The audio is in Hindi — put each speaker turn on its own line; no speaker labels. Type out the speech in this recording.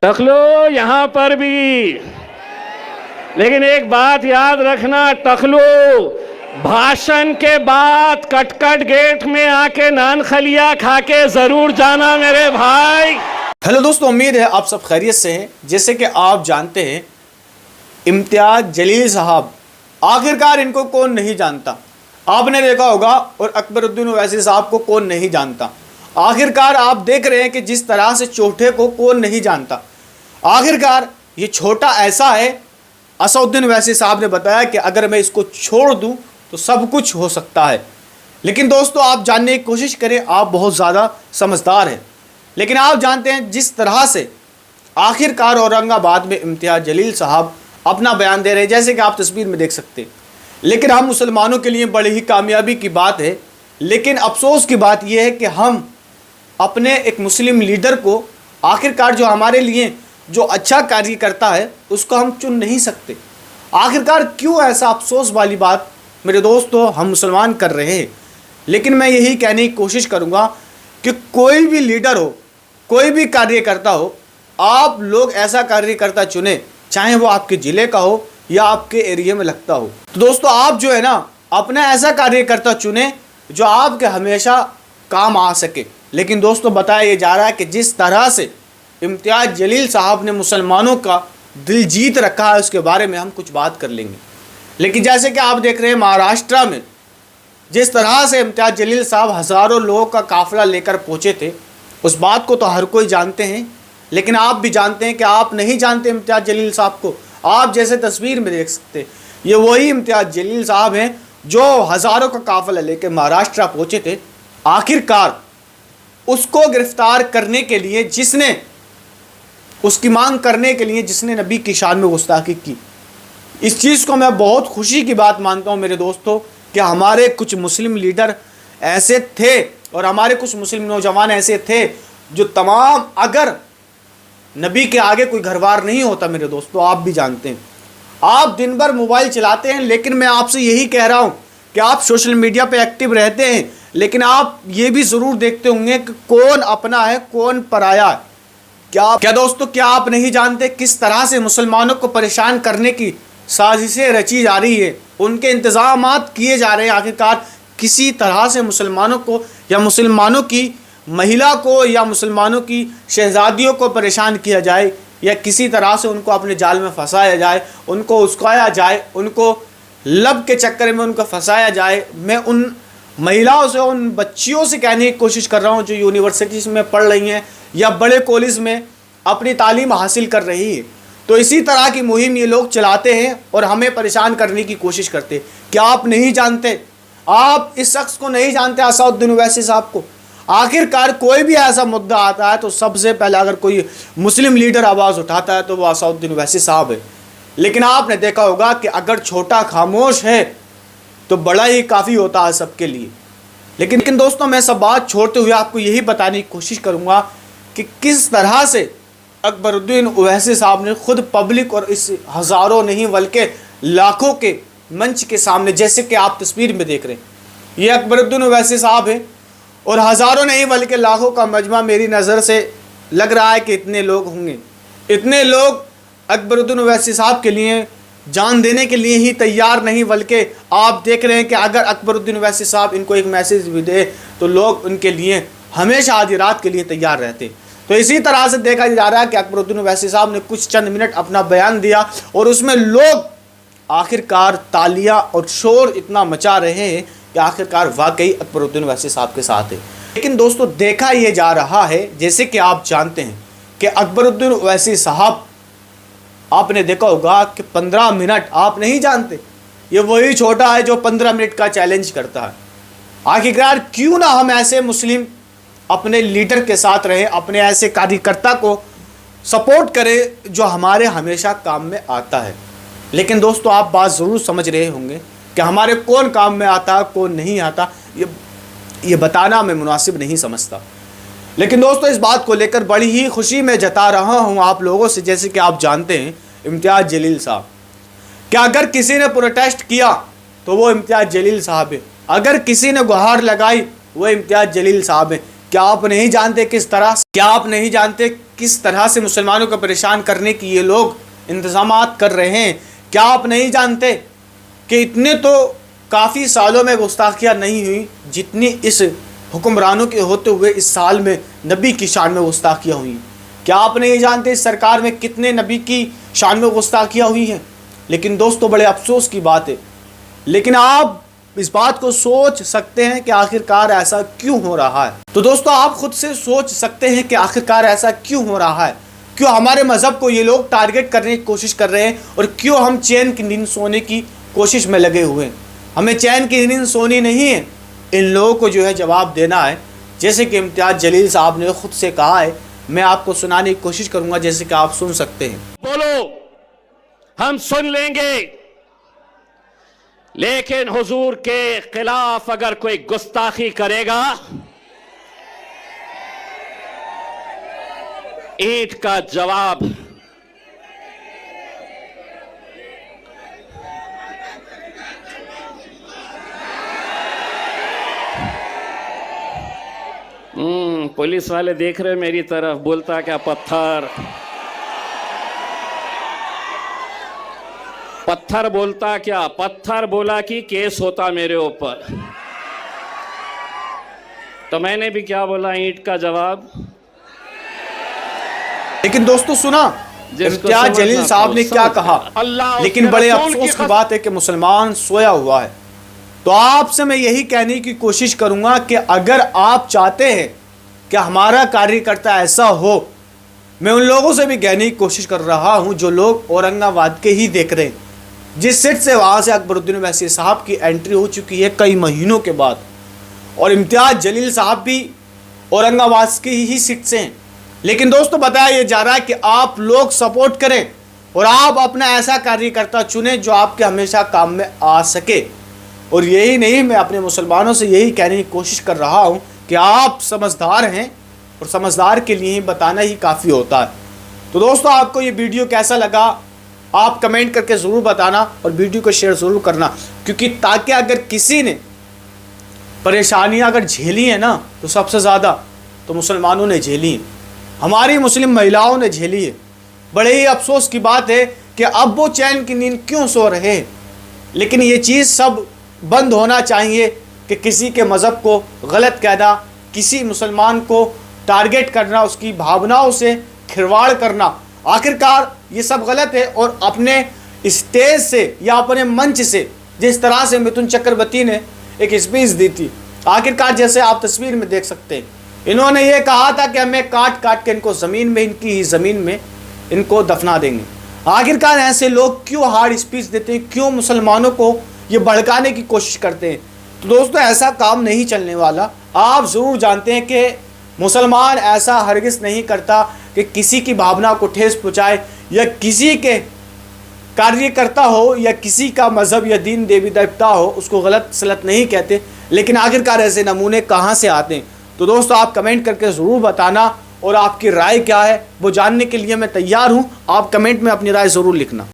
रख लो यहाँ पर भी, लेकिन एक बात याद रखना, टखलो भाषण के बाद कटकट गेट में आके नान खलिया खा के जरूर जाना मेरे भाई।
हेलो दोस्तों, उम्मीद है आप सब खैरियत से हैं। जैसे कि आप जानते हैं, इम्तियाज जलील साहब, आखिरकार इनको कौन नहीं जानता, आपने देखा होगा। और अकबरुद्दीन ओवैसी साहब को कौन नहीं जानता। आखिरकार आप देख रहे हैं कि जिस तरह से चोटे को कौन नहीं जानता। आखिरकार ये छोटा ऐसा है, असदुद्दीन ओवैसी साहब ने बताया कि अगर मैं इसको छोड़ दूं तो सब कुछ हो सकता है। लेकिन दोस्तों, आप जानने की कोशिश करें, आप बहुत ज़्यादा समझदार हैं। लेकिन आप जानते हैं जिस तरह से आखिरकार औरंगाबाद में इम्तियाज जलील साहब अपना बयान दे रहे हैं, जैसे कि आप तस्वीर में देख सकते हैं। लेकिन हम मुसलमानों के लिए बड़ी ही कामयाबी की बात है। लेकिन अफसोस की बात यह है कि हम अपने एक मुस्लिम लीडर को, आखिरकार जो हमारे लिए जो अच्छा कार्य करता है, उसको हम चुन नहीं सकते। आखिरकार क्यों ऐसा अफसोस वाली बात मेरे दोस्तों हम मुसलमान कर रहे हैं। लेकिन मैं यही कहने की कोशिश करूँगा कि कोई भी लीडर हो, कोई भी कार्यकर्ता हो, आप लोग ऐसा कार्यकर्ता चुने, चाहे वो आपके ज़िले का हो या आपके एरिया में लगता हो। तो दोस्तों, आप जो है ना, अपना ऐसा कार्यकर्ता चुने जो आपके हमेशा काम आ सके। लेकिन दोस्तों, बताया जा रहा है कि जिस तरह से इम्तियाज जलील साहब ने मुसलमानों का दिल जीत रखा है, उसके बारे में हम कुछ बात कर लेंगे। लेकिन जैसे कि आप देख रहे हैं, महाराष्ट्र में जिस तरह से इम्तियाज जलील साहब हज़ारों लोगों का काफ़िला लेकर पहुँचे थे, उस बात को तो हर कोई जानते हैं। लेकिन आप भी जानते हैं कि आप नहीं जानते इम्तियाज जलील साहब को। आप जैसे तस्वीर में देख सकते हैं, ये वही इम्तियाज जलील साहब हैं जो हज़ारों का काफ़िला लेकर महाराष्ट्र पहुँचे थे। आखिरकार उसको गिरफ्तार करने के लिए, जिसने उसकी मांग करने के लिए जिसने नबी की शान में गुस्ताखी की, इस चीज़ को मैं बहुत खुशी की बात मानता हूँ मेरे दोस्तों कि हमारे कुछ मुस्लिम लीडर ऐसे थे और हमारे कुछ मुस्लिम नौजवान ऐसे थे जो तमाम, अगर नबी के आगे कोई घरबार नहीं होता मेरे दोस्तों, आप भी जानते हैं, आप दिन भर मोबाइल चलाते हैं। लेकिन मैं आपसे यही कह रहा हूँ कि आप सोशल मीडिया पे एक्टिव रहते हैं, लेकिन आप ये भी ज़रूर देखते होंगे कि कौन अपना है कौन पराया है। क्या दोस्तों, क्या आप नहीं जानते किस तरह से मुसलमानों को परेशान करने की साजिशें रची जा रही है, उनके इंतज़ामात किए जा रहे हैं। आखिरकार किसी तरह से मुसलमानों को या मुसलमानों की महिला को या मुसलमानों की शहजादियों को परेशान किया जाए, या किसी तरह से उनको अपने जाल में फंसाया जाए, उनको उस्काया जाए, उनको लब के चक्कर में उनको फंसाया जाए। मैं उन महिलाओं से, उन बच्चियों से कहने की कोशिश कर रहा हूँ जो यूनिवर्सिटीज़ में पढ़ रही हैं या बड़े कॉलेज में अपनी तालीम हासिल कर रही है। तो इसी तरह की मुहिम ये लोग चलाते हैं और हमें परेशान करने की कोशिश करते हैं। क्या आप नहीं जानते, आप इस शख्स को नहीं जानते, असदुद्दीन ओवैसी साहब को? आखिरकार कोई भी ऐसा मुद्दा आता है तो सबसे पहले अगर कोई मुस्लिम लीडर आवाज़ उठाता है तो वो असदुद्दीन ओवैसी साहब है। लेकिन आपने देखा होगा कि अगर छोटा खामोश है तो बड़ा ही काफ़ी होता है सबके लिए। लेकिन दोस्तों, मैं सब बात छोड़ते हुए आपको यही बताने की कोशिश करूँगा कि किस तरह से अकबरुद्दीन ओवैसी साहब ने खुद पब्लिक और इस हज़ारों नहीं बल्कि लाखों के मंच के सामने, जैसे कि आप तस्वीर में देख रहे हैं, ये अकबरुद्दीन ओवैसी साहब है और हज़ारों नहीं बल्कि लाखों का मजमा मेरी नज़र से लग रहा है कि इतने लोग होंगे। इतने लोग अकबरुद्दीन ओवैसी साहब के लिए जान देने के लिए ही तैयार नहीं, बल्कि आप देख रहे हैं कि अगर अकबरुद्दीन ओवैसी साहब इनको एक मैसेज भी दे तो लोग उनके लिए हमेशा आधी रात के लिए तैयार रहते। तो इसी तरह से देखा जा रहा है कि अकबरुद्दीन ओवैसी साहब ने कुछ चंद मिनट अपना बयान दिया और उसमें लोग आखिरकार तालियां और शोर इतना मचा रहे हैं कि आखिरकार वाकई अकबरुद्दीन ओवैसी साहब के साथ है। लेकिन दोस्तों, देखा यह जा रहा है, जैसे कि आप जानते हैं कि अकबरुद्दीन ओवैसी साहब, आपने देखा होगा कि 15 मिनट, आप नहीं जानते, ये वही छोटा है जो 15 मिनट का चैलेंज करता है। आखिरकार क्यों ना हम ऐसे मुस्लिम अपने लीडर के साथ रहें, अपने ऐसे कार्यकर्ता को सपोर्ट करें जो हमारे हमेशा काम में आता है। लेकिन दोस्तों, आप बात ज़रूर समझ रहे होंगे कि हमारे कौन काम में आता, कौन नहीं आता, ये बताना मैं मुनासिब नहीं समझता। लेकिन दोस्तों, इस बात को लेकर बड़ी ही खुशी मैं जता रहा हूँ आप लोगों से। जैसे कि आप जानते हैं, इम्तियाज जलील साहब, कि अगर किसी ने प्रोटेस्ट किया तो वो इम्तियाज जलील साहब है, अगर किसी ने गुहार लगाई वो इम्तियाज जलील साहब है। क्या आप नहीं जानते किस तरह से मुसलमानों को परेशान करने की ये लोग इंतज़ामात कर रहे हैं? क्या आप नहीं जानते कि इतने तो काफ़ी सालों में गुस्ताखियाँ नहीं हुई जितनी इस हुक्मरानों के होते हुए इस साल में नबी की शान में गुस्ताखियाँ हुई? क्या आप नहीं जानते इस सरकार में कितने नबी की शान में गुस्ताखियाँ हुई हैं? लेकिन दोस्तों, बड़े अफसोस की बात है, लेकिन आप इस बात को सोच सकते हैं कि आखिरकार ऐसा क्यों हो रहा है? तो दोस्तों, आप खुद से सोच सकते हैं कि आखिरकार ऐसा क्यों हो रहा है? क्यों हमारे मज़हब को ये लोग टारगेट करने की कोशिश कर रहे हैं और क्यों हम चैन की नींद सोने की कोशिश में लगे हुए हैं? हमें चैन की नींद सोनी नहीं है, इन लोगों को जो है जवाब देना है। जैसे कि इम्तियाज़ जलील साहब ने खुद से कहा है, मैं आपको सुनाने की कोशिश करूँगा जैसे कि आप सुन सकते हैं।
बोलो, हम सुन लेंगे, लेकिन हुजूर के खिलाफ अगर कोई गुस्ताखी करेगा, ईंट का जवाब। पुलिस वाले देख रहे मेरी तरफ, बोलता क्या पत्थर बोलता क्या? पत्थर बोला कि केस होता मेरे ऊपर। तो मैंने भी क्या बोला, ईंट का जवाब।
लेकिन दोस्तों, सुना इम्तियाज़ जलील साहब ने क्या कहा? लेकिन बड़े अफसोस की बात है कि मुसलमान सोया हुआ है। तो आपसे मैं यही कहने की कोशिश करूंगा कि अगर आप चाहते हैं कि हमारा कार्यकर्ता ऐसा हो, मैं उन लोगों से भी कहने की कोशिश कर रहा हूं जो लोग औरंगाबाद के ही देख रहे हैं, जिस सीट से वहाँ से अकबरुद्दीन ओवैसी साहब की एंट्री हो चुकी है कई महीनों के बाद, और इम्तियाज़ जलील साहब भी औरंगाबाद की ही सीट से हैं। लेकिन दोस्तों, बताया जा रहा है कि आप लोग सपोर्ट करें और आप अपना ऐसा कार्यकर्ता चुनें जो आपके हमेशा काम में आ सके। और यही नहीं, मैं अपने मुसलमानों से यही कहने की कोशिश कर रहा हूँ कि आप समझदार हैं और समझदार के लिए ही बताना ही काफ़ी होता है। तो दोस्तों, आपको ये वीडियो कैसा लगा आप कमेंट करके ज़रूर बताना और वीडियो को शेयर ज़रूर करना, क्योंकि ताकि अगर किसी ने परेशानियां अगर झेली हैं ना, तो सबसे ज़्यादा तो मुसलमानों ने झेली हैं, हमारी मुस्लिम महिलाओं ने झेली है। बड़े ही अफसोस की बात है कि अब वो चैन की नींद क्यों सो रहे हैं। लेकिन ये चीज़ सब बंद होना चाहिए कि किसी के मज़हब को गलत कहना, किसी मुसलमान को टारगेट करना, उसकी भावनाओं से खिलवाड़ करना, आखिरकार ये सब गलत है। और अपने स्टेज से या अपने मंच से जिस तरह से मिथुन चक्रवर्ती ने एक स्पीच दी थी, आखिरकार जैसे आप तस्वीर में देख सकते हैं, इन्होंने ये कहा था कि हमें काट काट के इनको ज़मीन में, इनकी ही ज़मीन में इनको दफना देंगे। आखिरकार ऐसे लोग क्यों हार्ड स्पीच देते हैं, क्यों मुसलमानों को ये भड़काने की कोशिश करते हैं? तो दोस्तों, ऐसा काम नहीं चलने वाला। आप ज़रूर जानते हैं कि मुसलमान ऐसा हरगिज़ नहीं करता कि किसी की भावना को ठेस पहुँचाए, या किसी के कार्यकर्ता हो या किसी का मज़हब या दीन देवी देवता हो उसको गलत सलत नहीं कहते। लेकिन आखिरकार ऐसे नमूने कहाँ से आते हैं? तो दोस्तों, आप कमेंट करके ज़रूर बताना और आपकी राय क्या है वो जानने के लिए मैं तैयार हूँ। आप कमेंट में अपनी राय ज़रूर लिखना।